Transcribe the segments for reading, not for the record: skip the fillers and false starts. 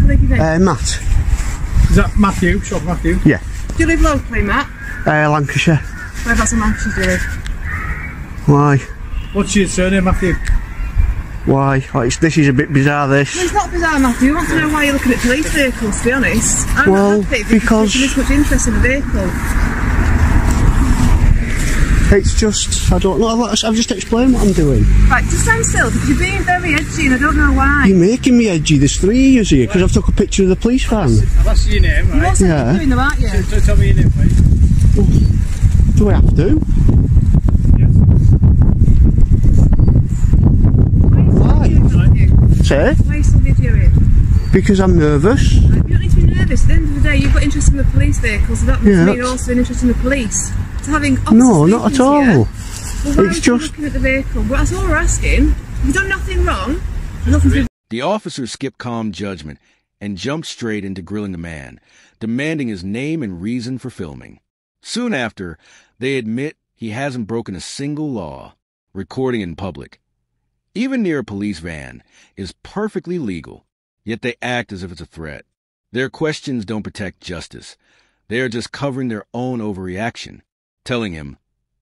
colleague you think? Matt. Is that Matthew? Shop Matthew? Yeah. Do you live locally, Matt? Lancashire. Whereabouts in Lancashire do you live? Why? What's your surname, Matthew? Why? Oh, this is a bit bizarre, this. No, it's not bizarre, Matthew. I want to know why you're looking at police vehicles, to be honest. I'm well, not happy because there's this much interest in the vehicle. It's just, I don't know, I've just explained what I'm doing. Right, just stand still, because you're being very edgy and I don't know why. You're making me edgy, there's 3 years here, because I've took a picture of the police van. I've asked you your name, right? You're also doing them, aren't you? So tell me your name, please. Do I have to? Yes. Why? Say? Why are you still videoing? Because I'm nervous. You don't need to be nervous. At the end of the day, you've got interest in the police vehicles, so that must mean you're also an interest in the police. So having no, not at all. Well, it's just looking at the vehicle. Well, that's all we're asking. You've done nothing wrong. Nothing to... The officer skipped calm judgment and jumped straight into grilling the man, demanding his name and reason for filming. Soon after, they admit he hasn't broken a single law. Recording in public, even near a police van, is perfectly legal, yet they act as if it's a threat. Their questions don't protect justice. They are just covering their own overreaction, telling him,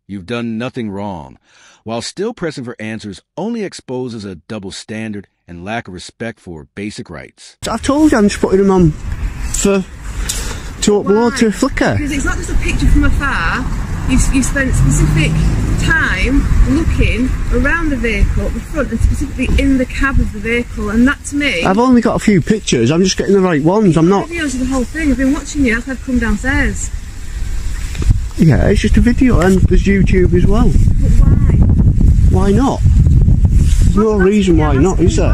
"You've done nothing wrong," while still pressing for answers only exposes a double standard and lack of respect for basic rights. I've told you I'm just putting them on to upload to Flickr. Because it's not just a picture from afar. You spent specific time looking around the vehicle at the front and specifically in the cab of the vehicle, and that to me... I've only got a few pictures, I'm just getting the right ones, I'm not... Videos of the whole thing, I've been watching you, I've come downstairs. Yeah, it's just a video and there's YouTube as well. But why? Why not? There's no reason why not, is there?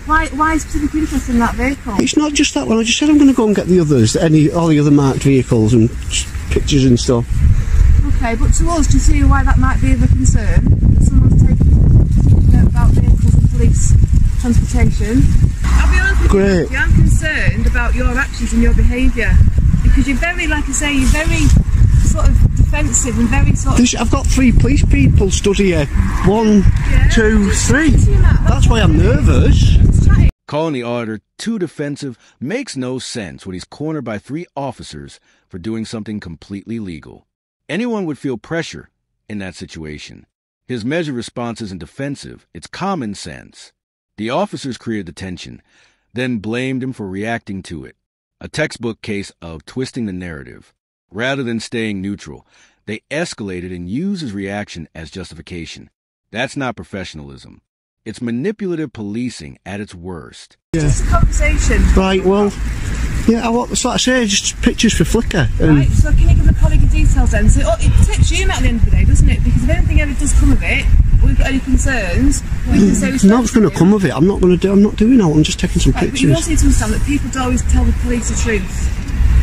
Why specific interest in that vehicle? It's not just that one, I just said I'm going to go and get the others, all the other marked vehicles and pictures and stuff. Okay, but to us, do you see why that might be of a concern? That someone's taking about vehicles and police transportation? I'll be honest with you, I'm concerned about your actions and your behaviour. Because you're very, like I say, you're very sort of defensive and very sort of... I've got 3 police people stood here. 1, 2, 3. That's why I'm nervous. Calling the auditor too defensive makes no sense when he's cornered by 3 officers for doing something completely legal. Anyone would feel pressure in that situation. His measured response isn't defensive, it's common sense. The officers created the tension, then blamed him for reacting to it. A textbook case of twisting the narrative. Rather than staying neutral, they escalated and used his reaction as justification. That's not professionalism. It's manipulative policing at its worst. Yeah. Just a conversation. Right, well, yeah, it's like I say, just pictures for Flickr. Right, so can you give the colleague the details then? So it takes you at the end of the day, doesn't it? Because if anything ever does come of it, or we've got any concerns, we can say... Nothing's going to come of it. I'm not doing that. I'm just taking some pictures. But you also need to understand that people don't always tell the police the truth.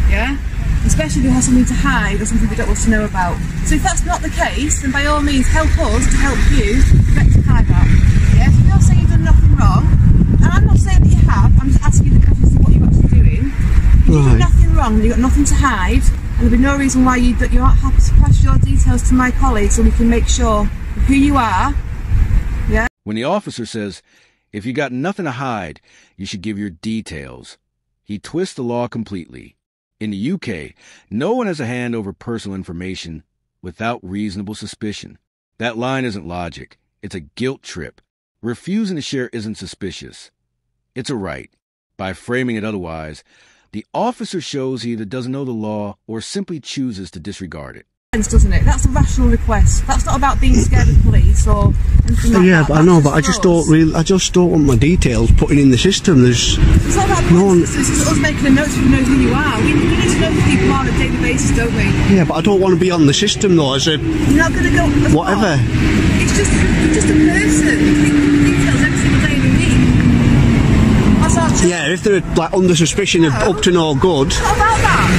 Yeah? Especially if they have something to hide or something they don't want to know about. So if that's not the case, then by all means help us to help you rectify that. Yeah? So you're saying you've done nothing wrong, and I'm not saying that you have, I'm just asking you the questions of what you're actually doing. If you've done nothing wrong, you've got nothing to hide, and there'll be no reason why you aren't happy to pass your details to my colleagues so we can make sure who you are. Yeah? When the officer says, "If you got nothing to hide, you should give your details," he twists the law completely. In the UK, no one has a hand over personal information without reasonable suspicion. That line isn't logic. It's a guilt trip. Refusing to share isn't suspicious. It's a right. By framing it otherwise, the officer shows he either doesn't know the law or simply chooses to disregard it. Doesn't it? That's a rational request. That's not about being scared of police or anything like that. Yeah, but I know, but I just don't want my details putting in the system. It's not about this is us making a note so we know who you are. We need to know who people are on a daily basis, don't we? Yeah, but I don't want to be on the system though, as a... You're not going to go... Whatever. It's just a person. You take details every single day of the week. That's our job. Yeah, if they're like under suspicion of up to no good... It's not about that.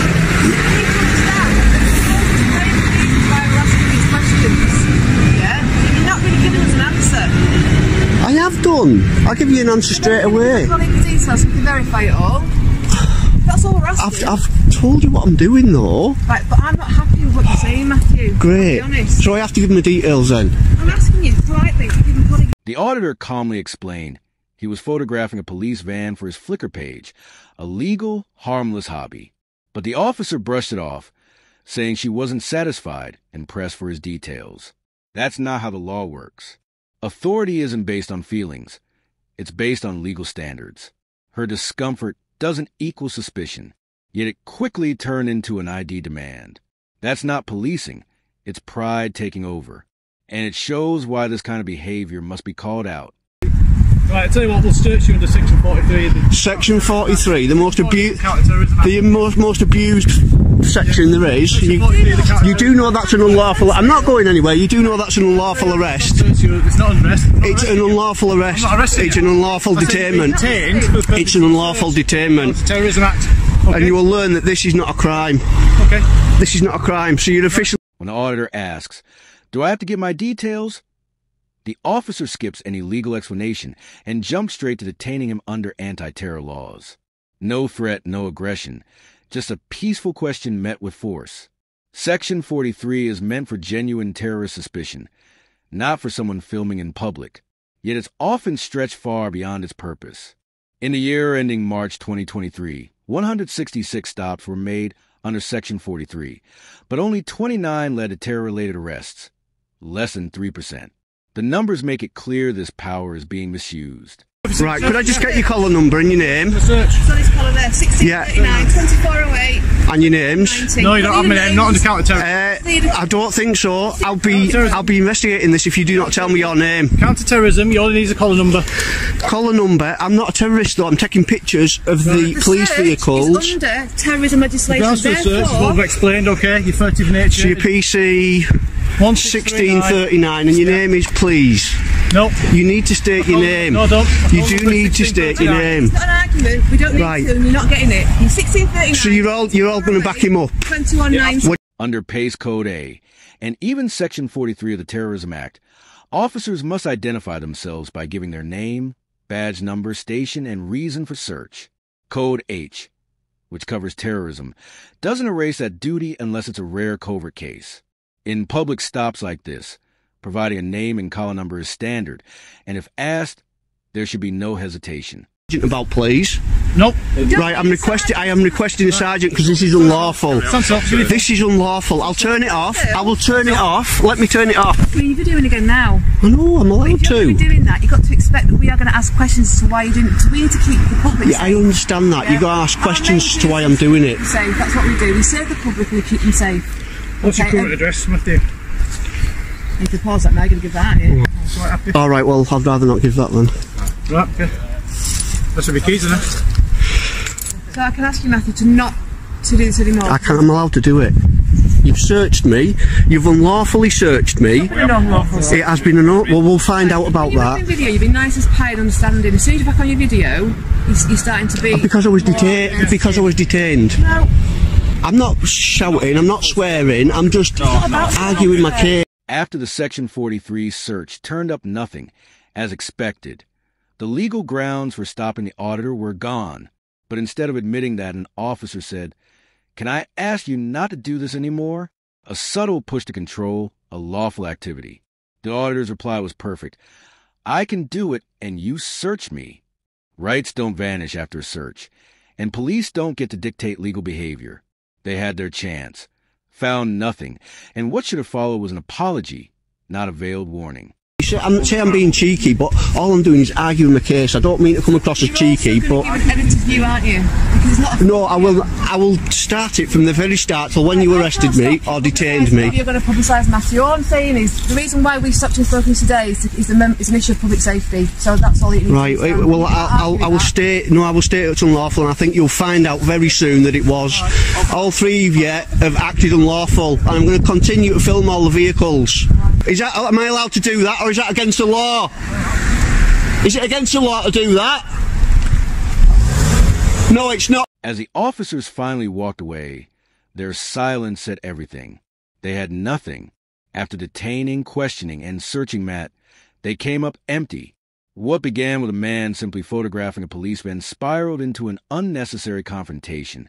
I have done. I'll give you an answer straight away. I'll leave the details so we can verify it all. That's all we're asking. I've told you what I'm doing though. Right, but I'm not happy with what you're saying, Matthew. Great. I'll be honest. So I have to give him the details then? I'm asking you politely to give him... The auditor calmly explained He was photographing a police van for his Flickr page, a legal, harmless hobby. But the officer brushed it off, saying she wasn't satisfied and pressed for his details. That's not how the law works. Authority isn't based on feelings. It's based on legal standards. Her discomfort doesn't equal suspicion, yet it quickly turned into an ID demand. That's not policing. It's pride taking over. And it shows why this kind of behavior must be called out. Right, I tell you what, we'll search you under Section 43. Section 43, the most Counter-terrorism Act. the most abused section there is. Section 43 of the Counter- You do know that's an unlawful. I'm not going anywhere. You do know that's an unlawful arrest. It's not an arrest. It's an unlawful arrest. I'm not arresting It's you. an unlawful I said you've been detainment. detained for the purpose It's an of unlawful search. detainment. Counter-terrorism Act. Okay. And you will learn that this is not a crime. Okay. This is not a crime. So you're officially. When the auditor asks, "Do I have to give my details?" the officer skips any legal explanation and jumps straight to detaining him under anti-terror laws. No threat, no aggression, just a peaceful question met with force. Section 43 is meant for genuine terrorist suspicion, not for someone filming in public, yet it's often stretched far beyond its purpose. In the year ending March 2023, 166 stops were made under Section 43, but only 29 led to terror-related arrests, less than 3%. The numbers make it clear this power is being misused. Right, could I just get your collar number and your name? Search. So this colour there, 1639, 2408, And your names? 90. No, you don't have my name. Not under counter-terrorism. I don't think so. I'll be investigating this if you do not tell me your name. Counter-terrorism, you only need a collar number. Collar number. I'm not a terrorist though. I'm taking pictures of the police search vehicles. is under terrorism legislation. Grounds for the search is what we've explained, okay? Your furtive nature. So your PC 1639 and your name is please. No. You need to state your name. No, don't. You do need to state your name. It's not an argument. We don't need Right. to, and you're not getting it. You're 1639. So you're all going to back him up. 2190. Under Pace Code A, and even Section 43 of the Terrorism Act, officers must identify themselves by giving their name, badge number, station, and reason for search. Code H, which covers terrorism, doesn't erase that duty unless it's a rare covert case. In public stops like this, providing a name and collar number is standard, and if asked, there should be no hesitation. About please. Nope. Right, I am requesting a sergeant because this is unlawful. This is unlawful. I'll turn it off. I will turn it off. Let me turn it off. What are you doing again now? I know, I'm allowed If you're to. going to be doing that, you've got to expect that we are going to ask questions as to why you didn't. We need to keep the public Yeah, I safe. understand that. You've got to ask Our questions main as to why I'm duty is doing to it. keep them safe. That's what we do. We serve the public and we keep them safe. What's your Okay, current address, Matthew? You can pause that now. You're going to give that, aren't you? Quite happy. All right, well, I'd rather not give that then. Right, okay. That should be keys, isn't it? So I can ask you, Matthew, to not to do this anymore. I'm allowed to do it. You've searched me. You've unlawfully searched me. It has been well, we'll find out about You've that. been video. You've been nice as pie and understanding. As soon as you're back on your video, you're starting to be. Because I was detained. Because I was detained. No. I'm not shouting. I'm not swearing. I'm just arguing my case. After the Section 43 search turned up nothing, as expected, the legal grounds for stopping the auditor were gone. But instead of admitting that, an officer said, "Can I ask you not to do this anymore?" A subtle push to control a lawful activity. The auditor's reply was perfect. "I can do it, and you search me." Rights don't vanish after a search, and police don't get to dictate legal behavior. They had their chance, found nothing, and what should have followed was an apology, not a veiled warning. Say I'm being cheeky, but all I'm doing is arguing my case. I don't mean to come across as cheeky, but You're an edited view, aren't you? Because it's not. no, I will start it from the very start till when you arrested me or detained me. You're going to publicise Matthew. All I'm saying is the reason why we stopped him spoken today is an issue of public safety. So that's all you need. Right. to understand. Well, I will state. No, I will state it's unlawful, and I think you'll find out very soon that it was. All three of you have acted unlawful, and I'm going to continue to film all the vehicles. Am I allowed to do that, or is that against the law? Is it against the law to do that? No, it's not. As the officers finally walked away, their silence said everything. They had nothing. After detaining, questioning, and searching Matt, they came up empty. What began with a man simply photographing a policeman spiraled into an unnecessary confrontation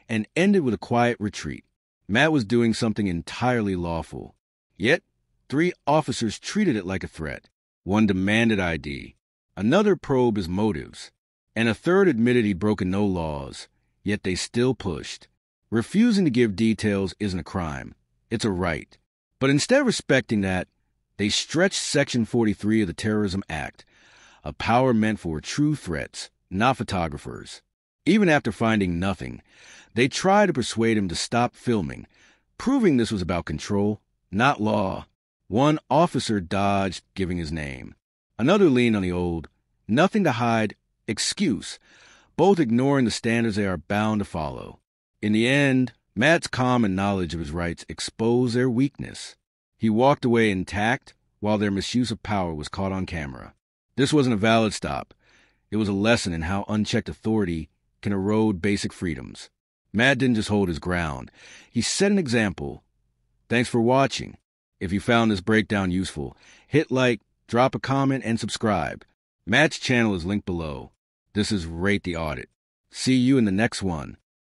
and ended with a quiet retreat. Matt was doing something entirely lawful. Yet, 3 officers treated it like a threat. One demanded ID. Another probe his motives. And a third admitted he'd broken no laws, yet they still pushed. Refusing to give details isn't a crime. It's a right. But instead of respecting that, they stretched Section 43 of the Terrorism Act, a power meant for true threats, not photographers. Even after finding nothing, they tried to persuade him to stop filming, proving this was about control, not law. One officer dodged giving his name. Another leaned on the old, nothing to hide, excuse, both ignoring the standards they are bound to follow. In the end, Matt's calm and knowledge of his rights exposed their weakness. He walked away intact while their misuse of power was caught on camera. This wasn't a valid stop. It was a lesson in how unchecked authority can erode basic freedoms. Matt didn't just hold his ground. He set an example. Thanks for watching. If you found this breakdown useful, hit like, drop a comment, and subscribe. Matt's channel is linked below. This is Rate the Audit. See you in the next one.